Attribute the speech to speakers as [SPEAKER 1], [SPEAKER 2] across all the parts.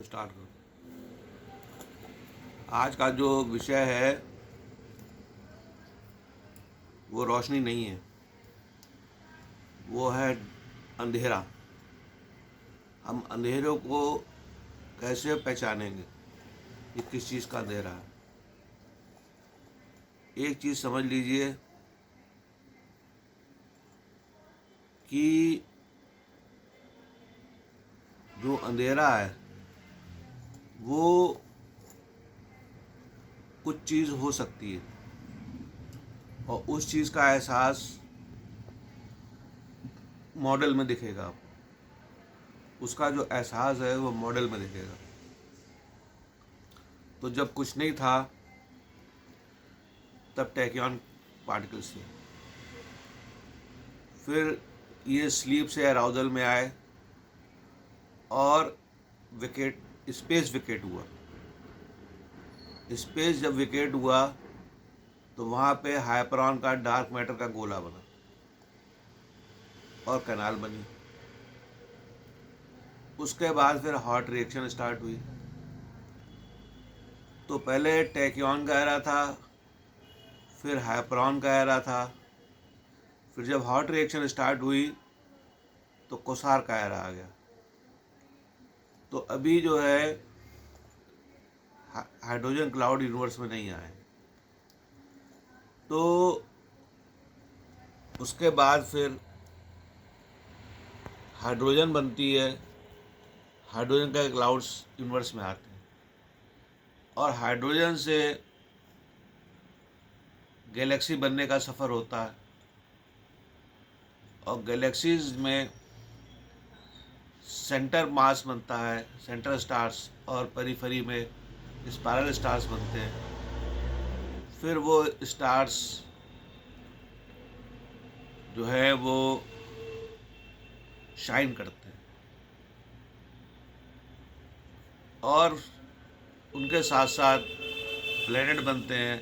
[SPEAKER 1] Start करो। आज का जो विषय है वो रोशनी नहीं है, वो है अंधेरा। हम अंधेरों को कैसे पहचानेंगे, ये किस चीज़ का अंधेरा है। एक चीज़ समझ लीजिए कि जो अंधेरा है वो कुछ चीज़ हो सकती है और उस चीज़ का एहसास मॉडल में दिखेगा आपको। उसका जो एहसास है वो मॉडल में दिखेगा। तो जब कुछ नहीं था तब टैक्योन पार्टिकल्स थे, फिर ये स्लीप से अराउजल में आए और विकेट स्पेस विकेट हुआ। स्पेस जब विकेट हुआ तो वहाँ पे हाइपरॉन का डार्क मैटर का गोला बना और कैनाल बनी। उसके बाद फिर हॉट रिएक्शन स्टार्ट हुई। तो पहले टैक्योन का एरा था, फिर हाइपरॉन का एरा था, फिर जब हॉट रिएक्शन स्टार्ट हुई तो कोसार का एरा आ गया। तो अभी जो है हाइड्रोजन क्लाउड यूनिवर्स में नहीं आए। तो उसके बाद फिर हाइड्रोजन बनती है, हाइड्रोजन का क्लाउड्स यूनिवर्स में आते हैं और हाइड्रोजन से गैलेक्सी बनने का सफ़र होता है और गैलेक्सीज में सेंटर मास बनता है, सेंट्रल स्टार्स, और पेरिफेरी में स्पाइरल स्टार्स बनते हैं। फिर वो स्टार्स जो है वो शाइन करते हैं और उनके साथ साथ प्लेनेट बनते हैं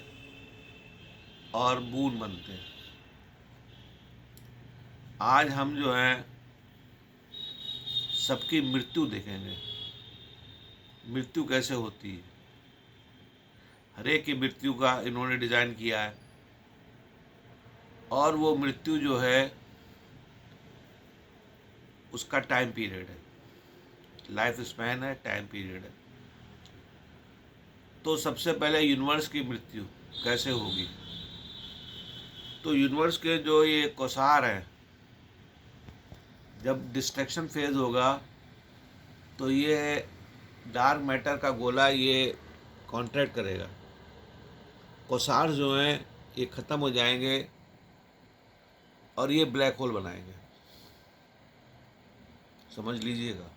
[SPEAKER 1] और मून बनते हैं। आज हम जो हैं सबकी मृत्यु देखेंगे, मृत्यु कैसे होती है। हर एक की मृत्यु का इन्होंने डिज़ाइन किया है और वो मृत्यु जो है उसका टाइम पीरियड है, लाइफ स्पैन है, टाइम पीरियड है। तो सबसे पहले यूनिवर्स की मृत्यु कैसे होगी। तो यूनिवर्स के जो ये कोसार हैं, जब डिस्ट्रैक्शन फेज होगा तो ये डार्क मैटर का गोला ये कॉन्ट्रैक्ट करेगा, कोसार जो हैं ये ख़त्म हो जाएंगे और ये ब्लैक होल बनाएंगे। समझ लीजिएगा।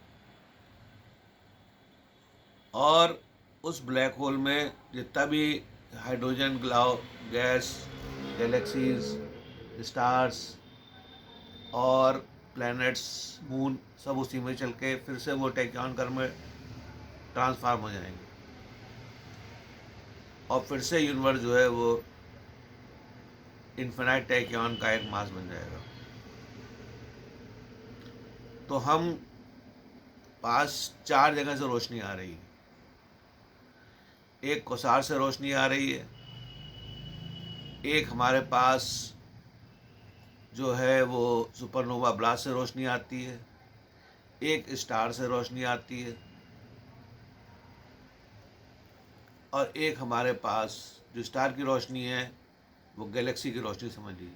[SPEAKER 1] और उस ब्लैक होल में जितना भी हाइड्रोजन गैस, गैलेक्सीज, स्टार्स और प्लैनेट्स, मून, सब उसी में चल के फिर से वो टैक्योन कर्व में ट्रांसफार्म हो जाएंगे और फिर से यूनिवर्स जो है वो इन्फिनाइट टैक्योन का एक मास बन जाएगा। तो हम पास 4 जगह से रोशनी आ रही है। एक कोसार से रोशनी आ रही है, एक हमारे पास जो है वो सुपरनोवा ब्लास्ट से रोशनी आती है, एक स्टार से रोशनी आती है और एक हमारे पास जो स्टार की रोशनी है वो गैलेक्सी की रोशनी समझ लीजिए,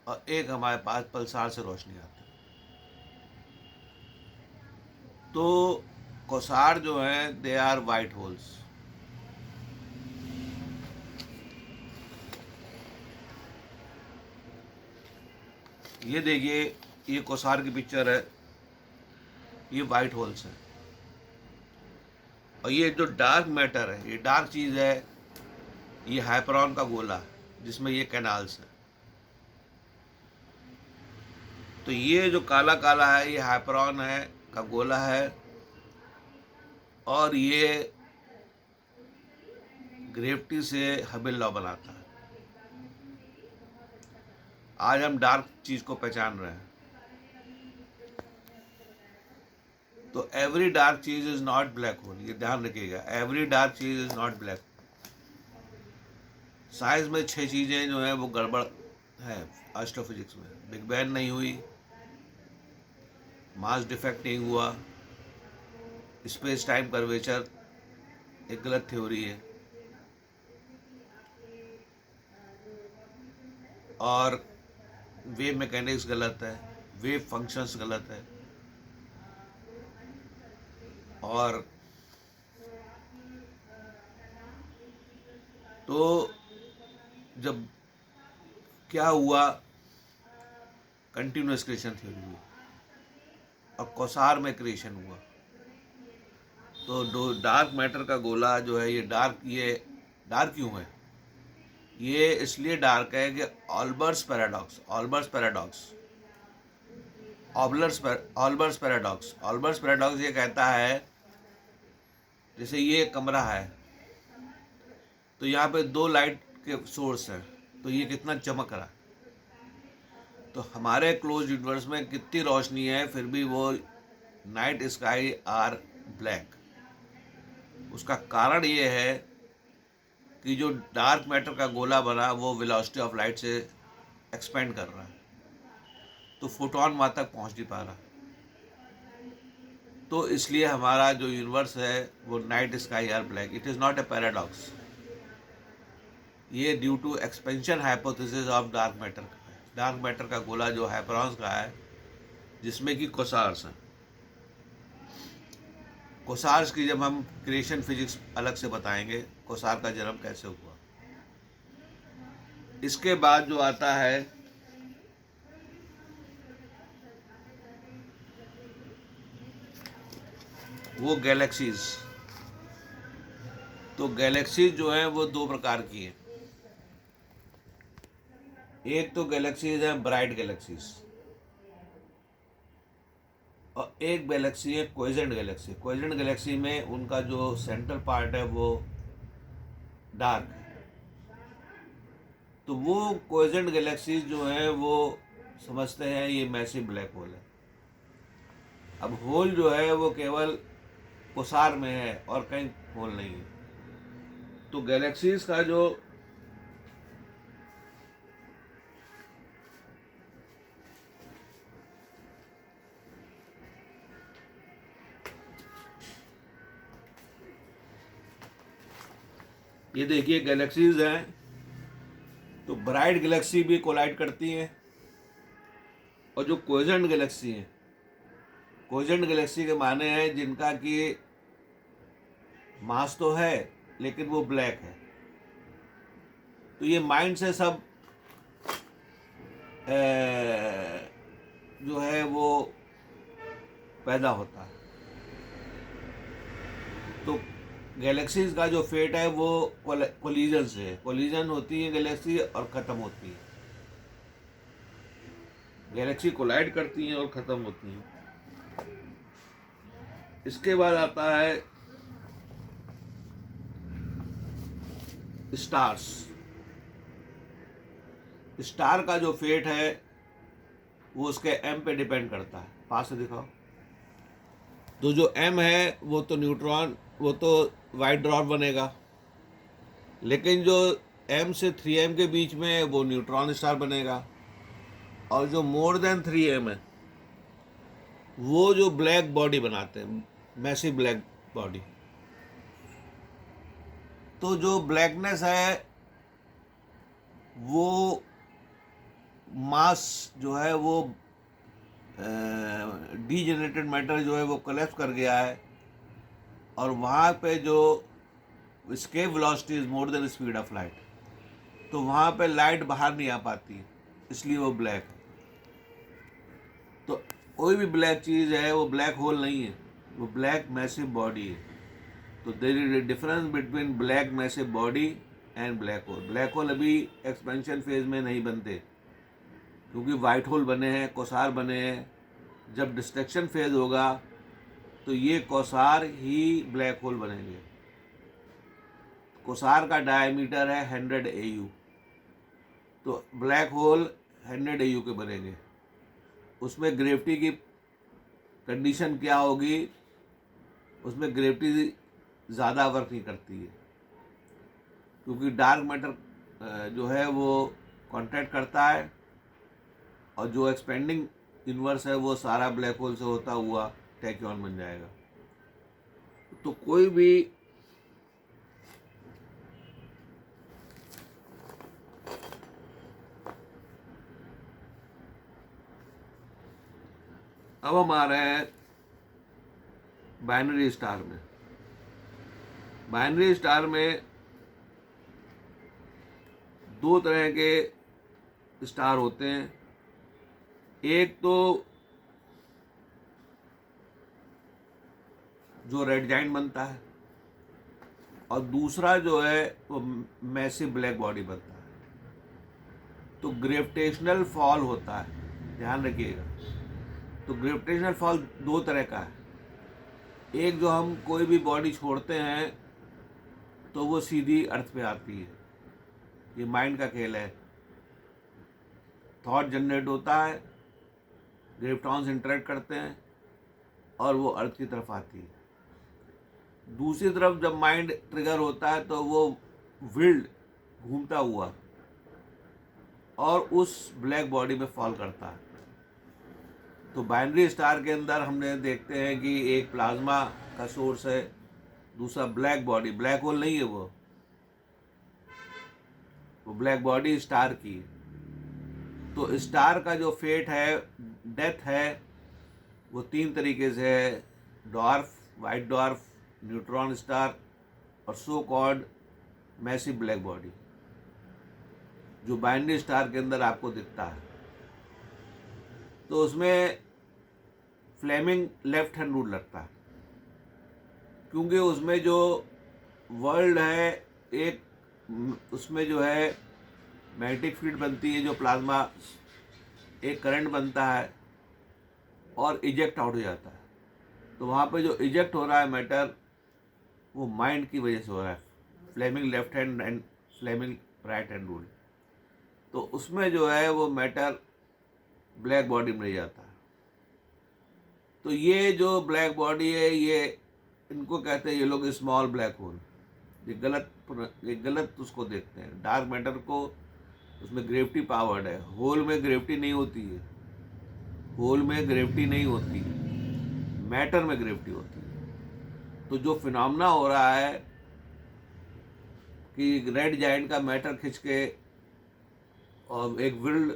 [SPEAKER 1] और एक हमारे पास पल्सार से रोशनी आती है। तो कोसार जो हैं दे आर वाइट होल्स। ये देखिए, ये कोसार की पिक्चर है, ये वाइट होल्स हैं और ये जो डार्क मैटर है, ये डार्क चीज़ है, ये हाइपरॉन का गोला है जिसमें ये कैनाल्स हैं। तो ये जो काला काला है ये हाइपरॉन है का गोला है और ये ग्रेविटी से हबिल लॉ बनाता है। आज हम डार्क चीज़ को पहचान रहे हैं। तो एवरी डार्क चीज इज नॉट ब्लैक होल, ये ध्यान रखिएगा, एवरी डार्क चीज इज नॉट ब्लैक। साइंस में 6 चीजें जो है वो गड़बड़ है एस्ट्रोफिजिक्स में। बिग बैंग नहीं हुई, मास डिफेक्ट नहीं हुआ, स्पेस टाइम कर्वेचर एक गलत थ्योरी है, और वेव मैकेनिक्स गलत है, वेव फंक्शंस गलत है, और तो जब क्या हुआ, कंटिन्यूअस क्रिएशन थ्योरी हुई और कोसार में क्रिएशन हुआ। तो डार्क मैटर का गोला जो है ये डार्क क्यों है? ये इसलिए डार्क है कि ऑल्बर्स पैराडॉक्स ये कहता है, जैसे ये कमरा है तो यहाँ पे 2 लाइट के सोर्स हैं, तो ये कितना चमक रहा है। तो हमारे क्लोज यूनिवर्स में कितनी रोशनी है फिर भी वो नाइट स्काई आर ब्लैक। उसका कारण ये है कि जो डार्क मैटर का गोला बना वो वेलोसिटी ऑफ लाइट से एक्सपेंड कर रहा है, तो फोटोन वहाँ तक पहुँच नहीं पा रहा। तो इसलिए हमारा जो यूनिवर्स है वो night sky are black. It is not a paradox, ये due to expansion hypothesis of dark matter का है। डार्क मैटर का गोला जो हाइपरॉन्स का है, जिसमें कि कोसार्स हैं। कोसार्स की जब हम क्रिएशन फिजिक्स अलग से बताएंगे, कोसार का जन्म कैसे हुआ। इसके बाद जो आता है वो गैलेक्सीज। तो गैलेक्सीज जो है वो 2 प्रकार की हैं। एक तो गैलेक्सीज है ब्राइट गैलेक्सीज, और एक गैलेक्सी है क्वेसेंट गैलेक्सी। क्वेसेंट गैलेक्सी में उनका जो सेंट्रल पार्ट है वो डार्क है। तो वो क्वेसेंट गैलेक्सीज जो है वो समझते हैं ये मैसिव ब्लैक होल है। अब होल जो है वो केवल कोसार में है और कहीं होल नहीं है। तो गैलेक्सीज का जो ये देखिए गैलेक्सीज हैं, तो ब्राइट गैलेक्सी भी कोलाइड करती हैं, और जो क्वेसेंट गैलेक्सी हैं, क्वेसेंट गैलेक्सी के माने हैं जिनका कि मास तो है लेकिन वो ब्लैक है। तो ये माइंड से सब जो है वो पैदा होता है। तो गैलेक्सीज का जो फेट है वो कोलिजन से है। कोलिजन होती है गैलेक्सी और ख़त्म होती है। गैलेक्सी कोलाइड करती हैं और ख़त्म होती हैं। इसके बाद आता है स्टार्स। स्टार का जो फेट है वो उसके एम पे डिपेंड करता है। पास से दिखाओ। तो जो एम है वो तो न्यूट्रॉन, वो तो वाइट ड्वार्फ बनेगा, लेकिन जो एम से 3m के बीच में वो न्यूट्रॉन स्टार बनेगा, और जो मोर देन 3m है वो जो ब्लैक बॉडी बनाते हैं, मैसिव ब्लैक बॉडी। तो जो ब्लैकनेस है वो मास जो है वो डीजेनरेटेड मैटर जो है वो कोलैप्स कर गया है, और वहाँ पे जो escape velocity is more than speed of light, तो वहाँ पे लाइट बाहर नहीं आ पाती, इसलिए वो ब्लैक है। तो कोई भी ब्लैक चीज़ है वो ब्लैक होल नहीं है, वो ब्लैक मैसिव बॉडी है। तो there is a difference between black massive body and black hole. Black hole अभी एक्सपेंशन फेज में नहीं बनते, क्योंकि वाइट होल बने हैं, कोसार बने हैं। जब डिस्ट्रक्शन फेज होगा तो ये कोसार ही ब्लैक होल बनेंगे। कोसार का डायमीटर है 100 AU, तो ब्लैक होल 100 AU के बनेंगे। उसमें ग्रेविटी की कंडीशन क्या होगी उसमें ग्रेविटी ज़्यादा वर्क नहीं करती है, क्योंकि डार्क मैटर जो है वो कॉन्ट्रैक्ट करता है और जो एक्सपेंडिंग यूनिवर्स है वो सारा ब्लैक होल से होता हुआ टैक्यून बन जाएगा। तो कोई भी अब हम आ रहे हैं बाइनरी स्टार में। बाइनरी स्टार में दो तरह के स्टार होते हैं। एक तो जो रेड जाइंट बनता है और दूसरा जो है वो मैसिव ब्लैक बॉडी बनता है। तो ग्रेविटेशनल फॉल होता है, ध्यान रखिएगा। तो ग्रेविटेशनल फॉल दो तरह का है। एक जो हम कोई भी बॉडी छोड़ते हैं तो वो सीधी अर्थ पे आती है, ये माइंड का खेल है। थॉट जनरेट होता है, ग्रेविटॉन्स इंटरेक्ट करते हैं और वो अर्थ की तरफ आती है। दूसरी तरफ जब माइंड ट्रिगर होता है तो वो विल्ड घूमता हुआ और उस ब्लैक बॉडी में फॉल करता है। तो बाइनरी स्टार के अंदर हमने देखते हैं कि एक प्लाज्मा का सोर्स है, दूसरा ब्लैक बॉडी, ब्लैक होल नहीं है वो ब्लैक बॉडी स्टार की है। तो स्टार का जो फेट है, डेथ है, वो तीन तरीके से है: dwarf, white dwarf, neutron star और so called massive black body, जो बाइनरी स्टार के अंदर आपको दिखता है। तो उसमें फ्लेमिंग लेफ्ट हैंड रूल लगता है, क्योंकि उसमें जो वर्ल्ड है, एक उसमें जो है मैग्नेटिक फील्ड बनती है, जो प्लाज्मा एक करंट बनता है और इजेक्ट आउट हो जाता है। तो वहाँ पे जो इजेक्ट हो रहा है मैटर, वो माइंड की वजह से हो रहा है, Fleming left hand and Fleming right hand rule. तो उसमें जो है वो मैटर ब्लैक बॉडी में रह जाता है। तो ये जो ब्लैक बॉडी है, ये इनको कहते हैं ये लोग स्मॉल ब्लैक होल। ये गलत उसको देखते हैं। डार्क मैटर को, उसमें ग्रेविटी पावर्ड है, होल में ग्रेविटी नहीं होती है, होल में ग्रेविटी नहीं होती है, मैटर में ग्रेविटी होती है। तो जो फिनोमेना हो रहा है कि रेड जाइंट का मैटर खिंच के और एक विल्ड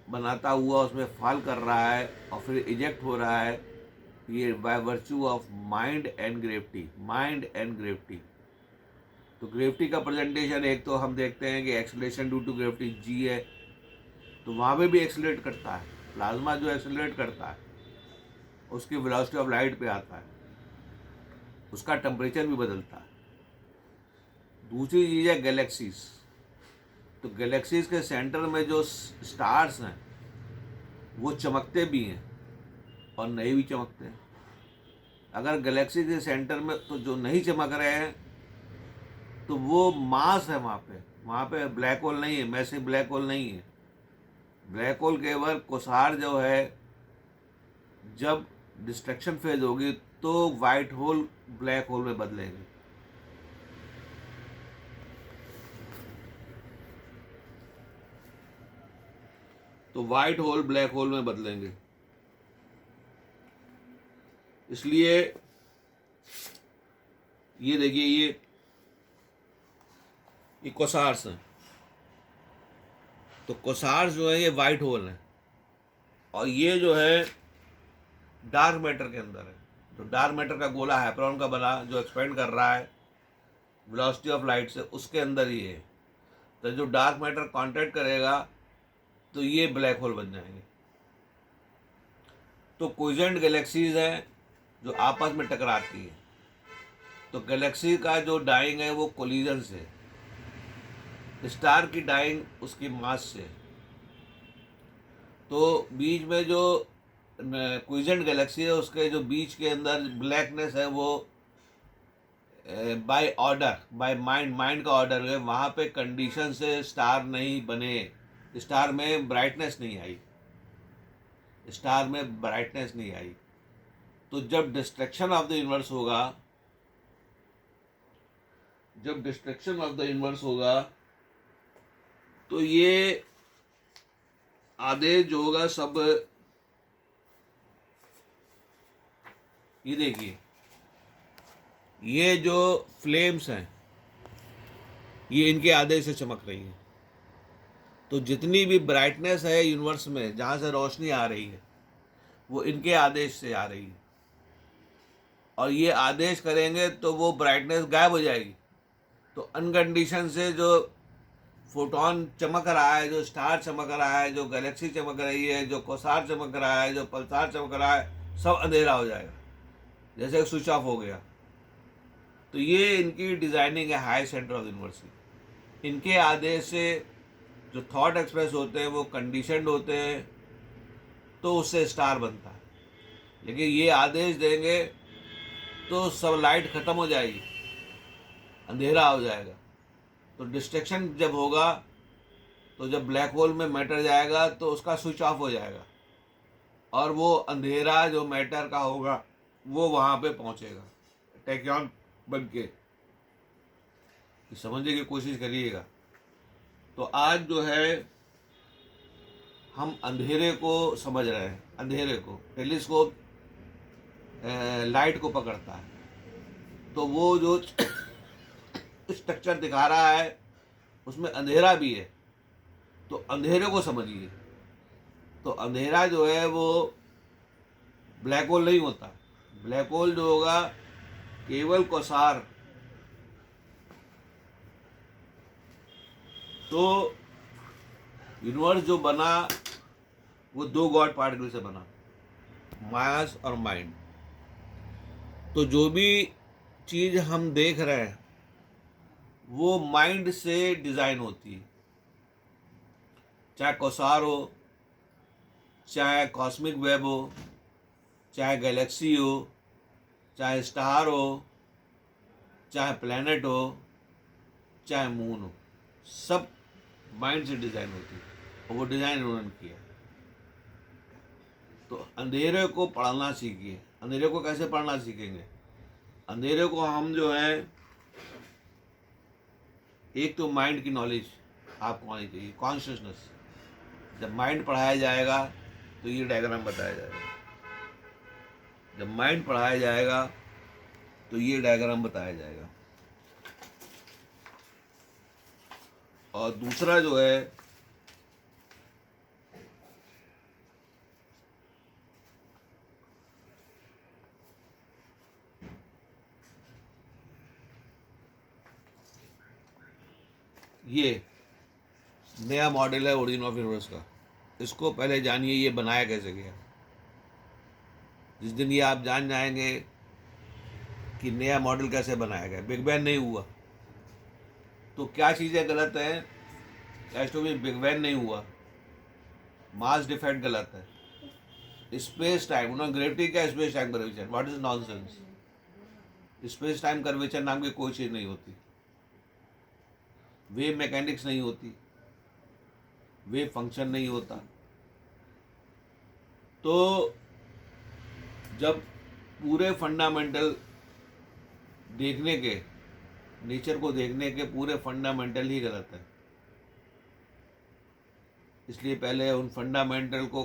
[SPEAKER 1] बनाता हुआ उसमें फॉल कर रहा है और फिर इजेक्ट हो रहा है, ये by virtue of mind and gravity, mind and gravity. तो ग्रेविटी का प्रेजेंटेशन एक तो हम देखते हैं कि acceleration due to gravity G है, तो वहाँ पे भी एक्सेलरेट करता है। प्लाज्मा जो एक्सेलरेट करता है उसकी वेलोसिटी ऑफ लाइट पे आता है, उसका टेम्परेचर भी बदलता है। दूसरी चीज़ है गैलेक्सीज। तो गैलेक्सीज के सेंटर में जो स्टार्स हैं वो चमकते भी हैं और नहीं भी चमकते हैं। अगर गैलेक्सी के सेंटर में तो जो नहीं चमक रहे हैं तो वो मास है, वहाँ पे ब्लैक होल नहीं है, मैसिव ब्लैक होल नहीं है। ब्लैक होल केवल कोसार जो है, जब डिस्ट्रक्शन फेज होगी तो वाइट होल ब्लैक होल में बदलेंगे। तो वाइट होल ब्लैक होल में बदलेंगे। इसलिए ये देखिए, ये कोसार्स हैं। तो कोसार्स जो है ये वाइट होल हैं और ये जो है डार्क मैटर के अंदर है। तो डार्क मैटर का गोला हैप्रॉन का बना जो एक्सपेंड कर रहा है वेलोसिटी ऑफ लाइट से, उसके अंदर ही है। तो जो डार्क मैटर कांटेक्ट करेगा तो ये ब्लैक होल बन जाएंगे। तो क्विसेंट गैलेक्सीज हैं जो आपस में टकराती है। तो गैलेक्सी का जो डाइंग है वो कोलिजन से, स्टार की डाइंग उसकी मास से। तो बीच में जो क्विसेंट गैलेक्सी है उसके जो बीच के अंदर ब्लैकनेस है वो बाय ऑर्डर, बाय माइंड का ऑर्डर है। वहाँ पे कंडीशन से स्टार नहीं बने, स्टार में ब्राइटनेस नहीं आई, स्टार में ब्राइटनेस नहीं आई। तो जब डिस्ट्रक्शन ऑफ द यूनिवर्स होगा जब डिस्ट्रक्शन ऑफ द यूनिवर्स होगा तो ये आदेश जो होगा सब, ये देखिए ये जो फ्लेम्स हैं ये इनके आदेश से चमक रही हैं। तो जितनी भी ब्राइटनेस है यूनिवर्स में जहाँ से रोशनी आ रही है वो इनके आदेश से आ रही है, और ये आदेश करेंगे तो वो ब्राइटनेस गायब हो जाएगी। तो अनकंडीशन से जो फोटोन चमक रहा है, जो स्टार चमक रहा है, जो गैलेक्सी चमक रही है, जो कोसार चमक रहा है, जो पल्सार चमक रहा है, सब अंधेरा हो जाएगा, जैसे स्विच ऑफ हो गया। तो ये इनकी डिज़ाइनिंग है हाई सेंटर ऑफ यूनिवर्सिटी। इनके आदेश से जो थॉट एक्सप्रेस होते हैं वो कंडीशनड होते हैं, तो उससे स्टार बनता है। लेकिन ये आदेश देंगे तो सब लाइट ख़त्म हो जाएगी, अंधेरा हो जाएगा। तो डिस्ट्रैक्शन जब होगा तो जब ब्लैक होल में मैटर जाएगा तो उसका स्विच ऑफ हो जाएगा, और वो अंधेरा जो मैटर का होगा वो वहाँ पे पहुँचेगा टैक्यॉन बन के। समझने की कोशिश करिएगा। तो आज जो है हम अंधेरे को समझ रहे हैं। अंधेरे को टेलीस्कोप लाइट को पकड़ता है, तो वो जो स्ट्रक्चर दिखा रहा है उसमें अंधेरा भी है। तो अंधेरे को समझिए। तो अंधेरा जो है वो ब्लैक होल नहीं होता। ब्लैक होल जो होगा केवल कोसार। तो यूनिवर्स जो बना वो दो गॉड पार्टिकल से बना, मास और माइंड। तो जो भी चीज़ हम देख रहे हैं वो माइंड से डिज़ाइन होती है, चाहे कोसार हो, चाहे कॉस्मिक वेब हो, चाहे गैलेक्सी हो, चाहे स्टार हो, चाहे प्लैनेट हो, चाहे मून हो, सब माइंड से डिज़ाइन होती है, और वो डिज़ाइन उन्होंने किया। तो अंधेरे को पढ़ना सीखिए। अंधेरे को कैसे पढ़ना सीखेंगे? अंधेरे को हम जो है, एक तो माइंड की नॉलेज आपको आनी चाहिए, कॉन्शियसनेस। जब माइंड पढ़ाया जाएगा तो ये डायग्राम बताया जाएगा। जब माइंड पढ़ाया जाएगा तो ये डायग्राम बताया जाएगा। और दूसरा जो है, ये नया मॉडल है ओरिजिन ऑफ यूनिवर्स का। इसको पहले जानिए ये बनाया कैसे गया। जिस दिन ये आप जान जाएंगे कि नया मॉडल कैसे बनाया गया, बिग बैंग नहीं हुआ, तो क्या चीज़ें गलत हैं? एस्ट्रो में बिग बैंग नहीं हुआ, मास डिफेक्ट गलत है, स्पेस टाइम, उन्होंने ग्रेविटी का space time curvature, what is nonsense. Space time curvature नाम की कोई चीज़ नहीं होती, वेव मैकेनिक्स नहीं होती, वेव फंक्शन नहीं होता। तो जब पूरे फंडामेंटल देखने के, नेचर को देखने के पूरे फंडामेंटल ही गलत है। इसलिए पहले उन फंडामेंटल को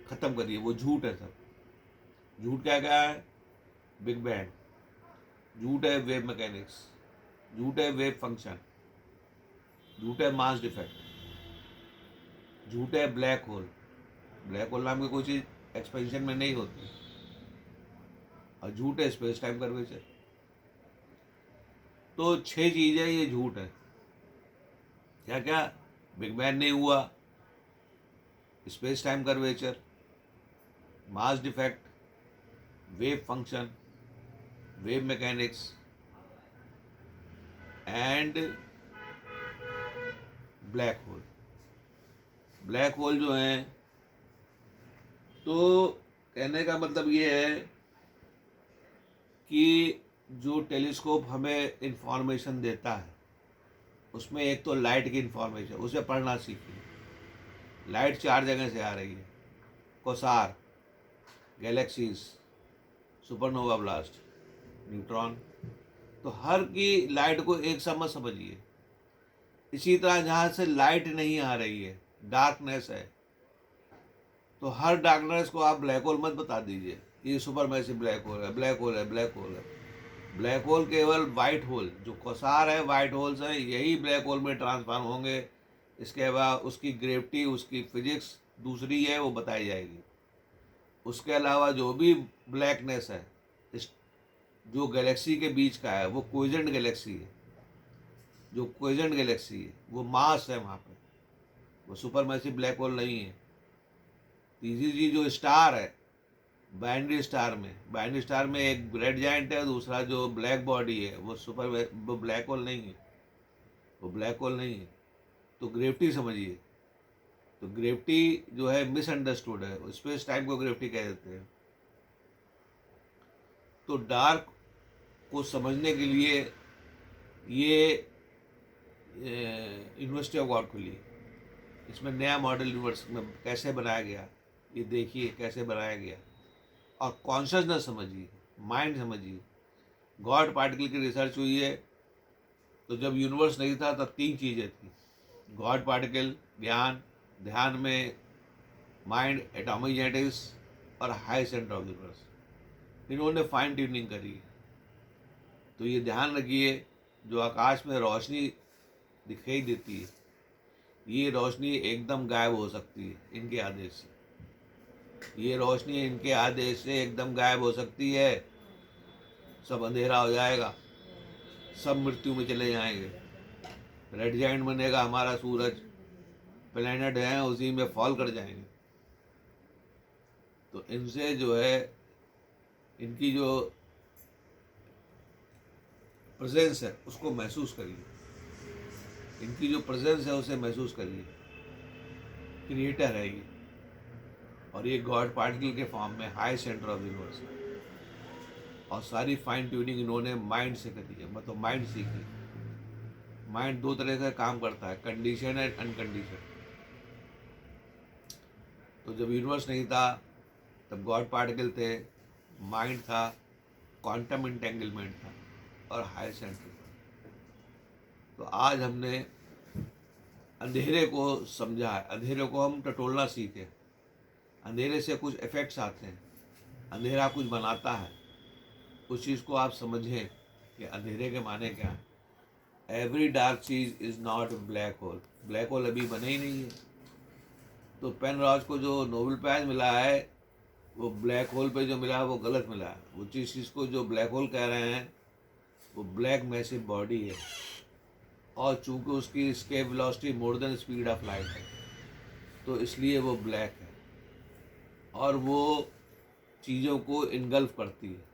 [SPEAKER 1] ख़त्म करिए, वो झूठ है सब। झूठ क्या क्या है? बिग बैंग, झूठ है वेव मैकेनिक्स, झूठ है वेव फंक्शन, झूठ है मास डिफेक्ट, झूठ है ब्लैक होल। ब्लैक होल नाम की कोई चीज़ एक्सपेंशन में नहीं होती, और झूठ है स्पेस टाइम कर्वेचर। तो 6 चीज़ें ये झूठ है। क्या क्या? बिग बैंग नहीं हुआ, space time curvature, mass defect, wave function, wave mechanics and black hole. Black whole जो हैं, तो कहने का मतलब ये है कि जो टेलीस्कोप हमें इंफॉर्मेशन देता है उसमें एक तो लाइट की इंफॉर्मेशन, उसे पढ़ना सीखिए। लाइट 4 जगह से आ रही है, कोसार, गैलेक्सीज, सुपरनोवा ब्लास्ट, न्यूट्रॉन, तो हर की लाइट को एक सा मत समझिए। इसी तरह जहाँ से लाइट नहीं आ रही है, डार्कनेस है, तो हर डार्कनेस को आप ब्लैक होल मत बता दीजिए, ये सुपर मैसिव ब्लैक होल है, ब्लैक होल है, ब्लैक होल है। ब्लैक होल केवल वाइट होल, जो कोसार है वाइट होल्स हैं, यही ब्लैक होल में ट्रांसफॉर्म होंगे। इसके बाद उसकी ग्रेविटी, उसकी फिजिक्स दूसरी है, वो बताई जाएगी। उसके अलावा जो भी ब्लैकनेस है, इस जो गैलेक्सी के बीच का है, वो क्विजेंट गैलेक्सी है। जो क्विजेंट गैलेक्सी है वो मास है वहाँ पे, वो सुपर मैसिव ब्लैक होल नहीं है। तीसरी चीज जो स्टार है, बाइनरी स्टार में एक रेड जाइंट है, दूसरा जो ब्लैक बॉडी है वो ब्लैक होल नहीं है, वो ब्लैक होल नहीं है। तो ग्रेविटी समझिए, तो ग्रेविटी जो है मिसअंडरस्टूड है, स्पेस टाइम को ग्रेविटी कह देते हैं। तो डार्क को समझने के लिए ये यूनिवर्सिटी ऑफ गॉड खुली, इसमें नया मॉडल यूनिवर्स में कैसे बनाया गया, ये देखिए कैसे बनाया गया। और कॉन्शसनेस समझिए, माइंड समझिए। गॉड पार्टिकल की रिसर्च हुई है, तो जब यूनिवर्स नहीं था तब तीन चीज़ें थी: गॉड पार्टिकल, ज्ञान, ध्यान में माइंड, एटॉमिक जेनेटिक्स, और हाई सेंटर ऑफ यूनिवर्स। इन्होंने फाइन ट्यूनिंग करी है। तो ये ध्यान रखिए, जो आकाश में रोशनी दिखाई देती है, ये रोशनी एकदम गायब हो सकती है इनके आदेश से। ये रोशनी इनके आदेश से एकदम गायब हो सकती है। सब अंधेरा हो जाएगा, सब मृत्यु में चले जाएंगे। रेड जाइंट बनेगा हमारा सूरज, प्लेनेट हैं उसी में फॉल कर जाएंगे। तो इनसे जो है, इनकी जो प्रेजेंस है उसको महसूस करिए, इनकी जो प्रेजेंस है उसे महसूस करिए। क्रिएटर है ये, और ये गॉड पार्टिकल के फॉर्म में हाई सेंटर ऑफ यूनिवर्स है। और सारी फाइन ट्यूनिंग इन्होंने माइंड से करी है, मतलब माइंड सीखी। माइंड दो तरह से काम करता है, कंडीशन एंड अनकंडीशन। तो जब यूनिवर्स नहीं था तब गॉड पार्टिकल थे, माइंड था, क्वांटम इंटेंगलमेंट था, और हाई सेंटर था। तो आज हमने अंधेरे को समझा है, अंधेरे को हम टटोलना सीखे। अंधेरे से कुछ इफेक्ट्स आते हैं, अंधेरा कुछ बनाता है। उस चीज़ को आप समझें कि अंधेरे के माने क्या है। एवरी डार्क चीज is not black hole, black hole अभी बने ही नहीं है। तो पेनरॉज को जो नोबेल प्राइज मिला है, वो ब्लैक होल पे जो मिला है वो गलत मिला है। वो चीज़ को जो ब्लैक होल कह रहे हैं वो ब्लैक मैसिव बॉडी है, और चूंकि उसकी escape velocity more than speed of light है, तो इसलिए वो ब्लैक है, और वो चीज़ों को इनगल्फ करती है।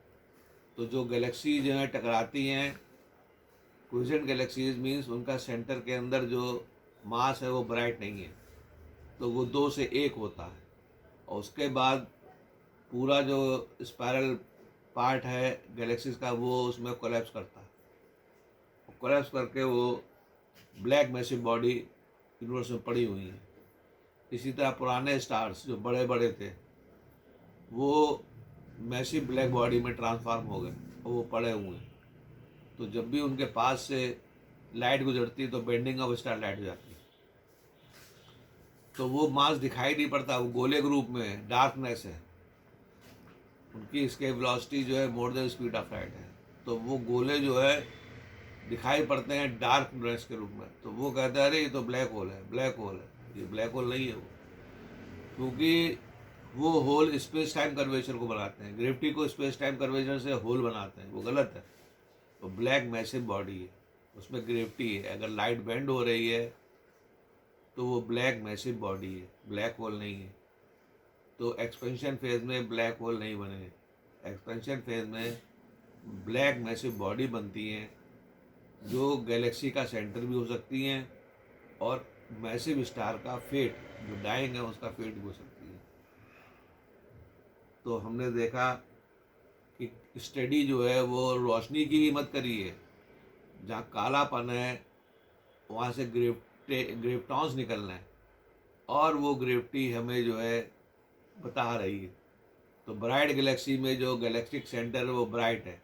[SPEAKER 1] तो जो गैलेक्सी जो है टकराती हैं, क्विसेंट गैलेक्सीज मीन्स उनका सेंटर के अंदर जो मास है वो ब्राइट नहीं है, तो वो दो से एक होता है। और उसके बाद पूरा जो स्पायरल पार्ट है गैलेक्सीज का, वो उसमें कोलैप्स करता है। कोलैप्स करके वो ब्लैक मैसिव बॉडी यूनिवर्स में पड़ी हुई है। इसी तरह पुराने स्टार्स जो बड़े बड़े थे, वो मैसिव ब्लैक बॉडी में ट्रांसफॉर्म हो गए और वो पड़े हुए हैं। तो जब भी उनके पास से लाइट गुजरती है तो बेंडिंग ऑफ स्टार लाइट हो जाती है। तो वो मास दिखाई नहीं पड़ता, वो गोले के रूप में डार्कनेस है। उनकी एस्केप वेलोसिटी जो है more than speed of light है। तो वो गोले जो है दिखाई पड़ते हैं डार्कनेस के रूप में। तो वो कहते हैं अरे ये तो ब्लैक होल है, ब्लैक होल है। ये ब्लैक होल नहीं है वो, क्योंकि वो होल स्पेस टाइम कर्वेचर को बनाते हैं, ग्रेविटी को स्पेस टाइम कर्वेचर से होल बनाते हैं, वो गलत है। तो ब्लैक मैसिव बॉडी है, उसमें ग्रेविटी है। अगर लाइट बेंड हो रही है तो वो ब्लैक मैसिव बॉडी है, ब्लैक होल नहीं है। तो एक्सपेंशन फेज में ब्लैक होल नहीं बने, एक्सपेंशन फेज में ब्लैक मैसिव बॉडी बनती हैं, जो गैलेक्सी का सेंटर भी हो सकती हैं, और मैसिव स्टार का फेट जो डाइंग है उसका फेट भी हो सकती है। तो हमने देखा कि स्टडी जो है वो रोशनी की ही मत करिए। जहाँ कालापन है वहाँ से ग्रेविटॉन्स निकलना है, और वो ग्रेविटी हमें जो है बता रही है। तो ब्राइट गैलेक्सी में जो गैलेक्टिक सेंटर है वो ब्राइट है,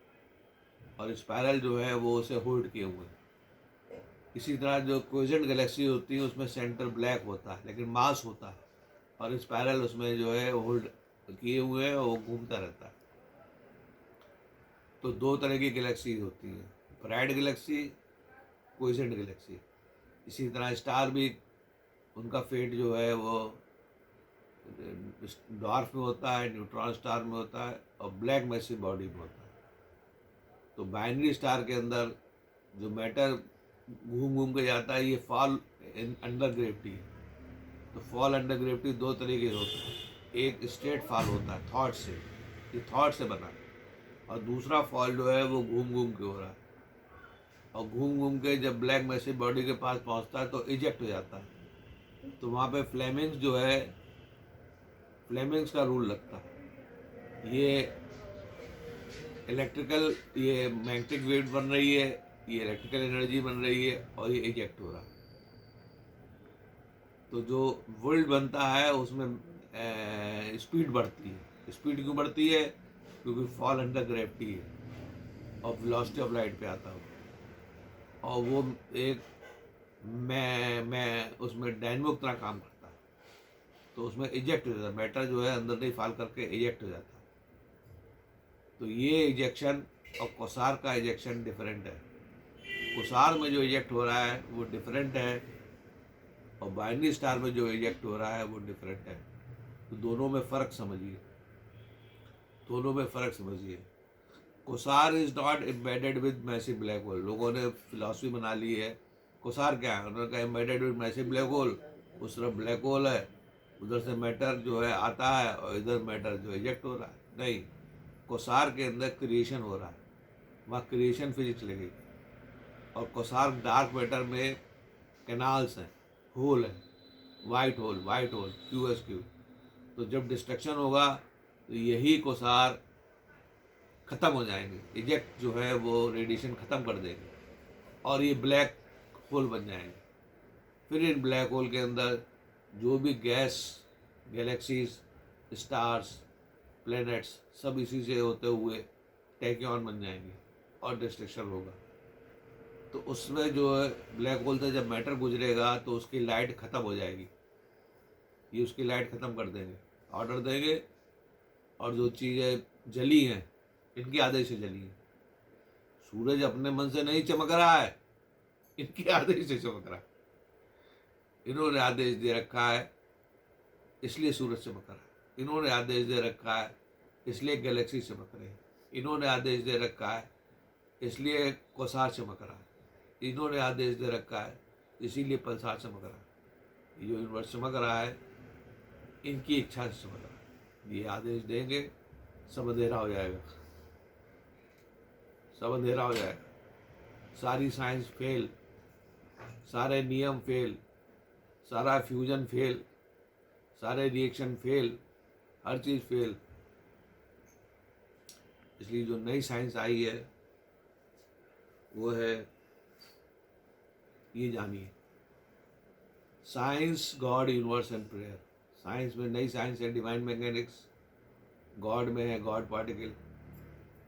[SPEAKER 1] और स्पायरल जो है वो उसे होल्ड किए हुए हैं। इसी तरह जो क्वेसेंट गैलेक्सी होती है उसमें सेंटर ब्लैक होता है लेकिन मास होता है, और स्पायरल उसमें जो है होल्ड किए हुए हैं, वो घूमता रहता है। तो दो तरह की गैलेक्सी होती है, ब्राइट गैलेक्सी, क्वेसेंट गैलेक्सी। इसी तरह स्टार भी, उनका फेट जो है वो डॉर्फ में होता है, न्यूट्रॉन स्टार में होता है, और ब्लैक मैसिव बॉडी में होता है। तो बाइनरी स्टार के अंदर जो मैटर घूम घूम के जाता है, ये फॉल अंडर ग्रेविटी है। तो फॉल अंडर ग्रेविटी दो तरीके के होते हैं, एक स्ट्रेट फॉल होता है थॉट से, ये थॉट से बना है, और दूसरा फॉल जो है वो घूम घूम के हो रहा है, और घूम घूम के जब ब्लैक मैसिव बॉडी के पास पहुंचता है तो इजेक्ट हो जाता है। तो वहाँ पे फ्लेमिंग्स जो है, फ्लेमिंग्स का रूल लगता है। ये इलेक्ट्रिकल, ये मैग्नेटिक वेव बन रही है, ये इलेक्ट्रिकल एनर्जी बन रही है, और ये इजेक्ट हो रहा है। तो जो वर्ल्ड बनता है उसमें स्पीड बढ़ती है। स्पीड क्यों बढ़ती है? क्योंकि फॉल अंडर ग्रेविटी है और वेलोसिटी ऑफ लाइट पे आता है, और वो एक मैं उसमें डायनेमो की तरह काम करता है। तो उसमें इजेक्ट हो जाता है, मैटर जो है अंदर नहीं फॉल करके इजेक्ट हो जाता है। तो ये इजेक्शन और कोसार का इजेक्शन डिफरेंट है। कोसार में जो इजेक्ट हो रहा है वो डिफरेंट है, और बाइनरी स्टार में जो इजेक्ट हो रहा है वो डिफरेंट है। तो दोनों में फ़र्क समझिए, दोनों में फ़र्क समझिए। Quasar is not embedded with massive black hole. लोगों ने फिलॉसफी बना ली है, कोसार क्या है, उन्होंने कहा embedded with massive black whole, उस तरफ ब्लैक होल है, उधर से मैटर जो है आता है और इधर मैटर जो इजेक्ट हो रहा है। नहीं, कोसार के अंदर क्रिएशन हो रहा है, वहाँ क्रिएशन फिजिक्स लगेगी। और कोसार डार्क मैटर में कैनाल्स हैं, होल है, वाइट होल QSQ। तो जब डिस्ट्रक्शन होगा तो यही कोसार ख़त्म हो जाएंगे, इजेक्ट जो है वो रेडिएशन ख़त्म कर देंगे, और ये ब्लैक होल बन जाएंगे। फिर इन ब्लैक होल के अंदर जो भी गैस, गैलेक्सीज, स्टार्स, प्लैनेट्स, सब इसी से होते हुए टैक्यॉन बन जाएंगे और डिस्ट्रक्शन होगा। तो उसमें जो है ब्लैक होल से जब मैटर गुजरेगा तो उसकी लाइट ख़त्म हो जाएगी, ये उसकी लाइट ख़त्म कर देंगे, ऑर्डर देंगे, और जो चीज़ें जली हैं इनके आदेश से जली हैं। सूरज अपने मन से नहीं चमक रहा है, इनके आदेश से चमक रहा है। इन्होंने आदेश दे रखा है इसलिए सूरज चमक रहा है, इन्होंने आदेश दे रखा है इसलिए गैलेक्सी चमक रही है, इन्होंने आदेश दे रखा है इसलिए कोसार चमक रहा है, इन्होंने आदेश दे रखा है इसीलिए पल्सार चमक रहा है। ये जो यूनिवर्स चमक रहा है इनकी इच्छा से चमक रहा है। ये आदेश देंगे, सब अंधेरा हो जाएगा, सब अंधेरा हो जाएगा। सारी साइंस फेल, सारे नियम फेल, सारा फ्यूजन फेल, सारे रिएक्शन फेल, हर चीज़ फेल। इसलिए जो नई साइंस आई है वो है, ये जानिए, science, God, universe and prayer. Science में नई साइंस है डिवाइन मैकेनिक्स, गॉड में है गॉड पार्टिकल,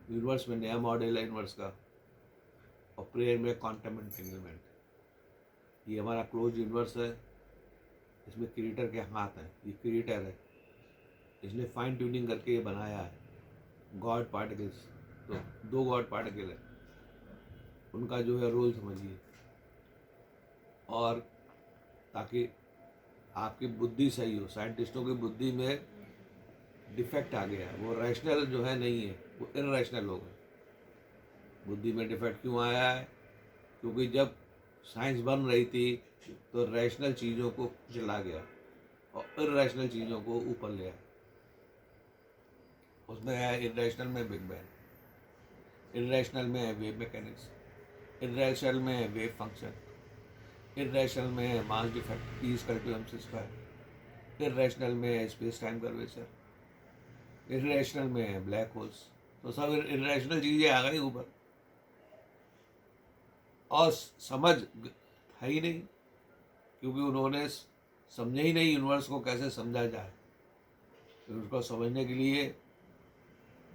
[SPEAKER 1] यूनिवर्स में नया मॉडल है यूनिवर्स का, और प्रेयर में क्वांटम एंटेंगलमेंट। ये हमारा क्लोज यूनिवर्स है, इसमें क्रिएटर के हाथ हैं, ये क्रिएटर है, इसने फाइन ट्यूनिंग करके ये बनाया है गॉड पार्टिकल्स। तो दो गॉड पार्टिकल है, उनका जो है रोल समझिए, और ताकि आपकी बुद्धि सही हो। साइंटिस्टों की बुद्धि में डिफेक्ट आ गया है, वो रैशनल जो है नहीं है, वो इनरैशनल हो गए। बुद्धि में डिफेक्ट क्यों आया है? क्योंकि जब साइंस बन रही थी तो रैशनल चीज़ों को जला गया और इनरैशनल चीज़ों को ऊपर ले आया। उसमें है इनरैशनल में बिग बैंग, इनरैशनल में है वेव मैकेनिक्स, इनरैशनल में है वेव फंक्शन, इनरैशनल में है mass defect E equal to MC square, irrational में है स्पेस टाइम कर्वेचर, इनरैशनल में है ब्लैक होल्स। तो सब इनरैशनल चीज़ें आ गई ऊपर, और समझ है ही नहीं, क्योंकि उन्होंने समझे ही नहीं यूनिवर्स को कैसे समझा जाए। तो उसको समझने के लिए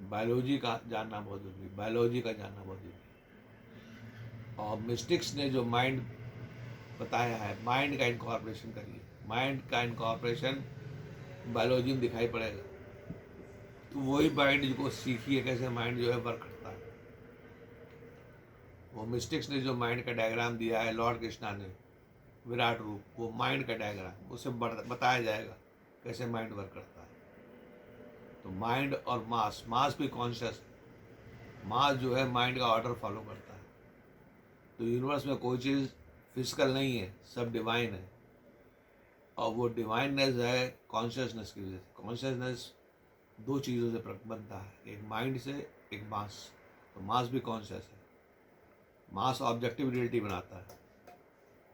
[SPEAKER 1] बायोलॉजी का जानना बहुत जरूरी, बायोलॉजी का जानना बहुत जरूरी। और मिस्टिक्स ने जो माइंड बताया है, माइंड का इनकॉर्पोरेशन करिए। माइंड का इनकॉर्पोरेशन बायोलॉजी में दिखाई पड़ेगा। तो वही माइंड को सीखिए कैसे माइंड जो है वर्क करता है। वो मिस्टिक्स ने जो माइंड का डायग्राम दिया है, लॉर्ड कृष्णा ने विराट रूप, वो माइंड का डायग्राम, उससे बताया जाएगा कैसे माइंड वर्क करता है। तो माइंड और मास, मास भी कॉन्शियस है, मास जो है माइंड का ऑर्डर फॉलो करता है। तो यूनिवर्स में कोई चीज़ फिजिकल नहीं है, सब डिवाइन है। और वो डिवाइननेस है कॉन्शियसनेस की वजह से। कॉन्शियसनेस दो चीज़ों से बनता है, एक माइंड से, एक मास। तो मास भी कॉन्शियस है। मास ऑब्जेक्टिव रियलिटी बनाता है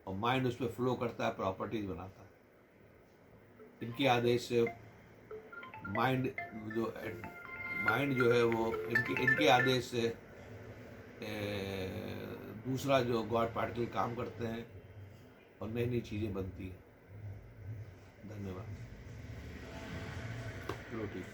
[SPEAKER 1] और माइंड उस पर फ्लो करता है, प्रॉपर्टीज बनाता है। इनके आदेश से माइंड जो माइंड जो है वो इनके आदेश से दूसरा जो गॉड पार्टिकल काम करते हैं और नई नई चीज़ें बनती हैं। धन्यवाद। चलो ठीक है।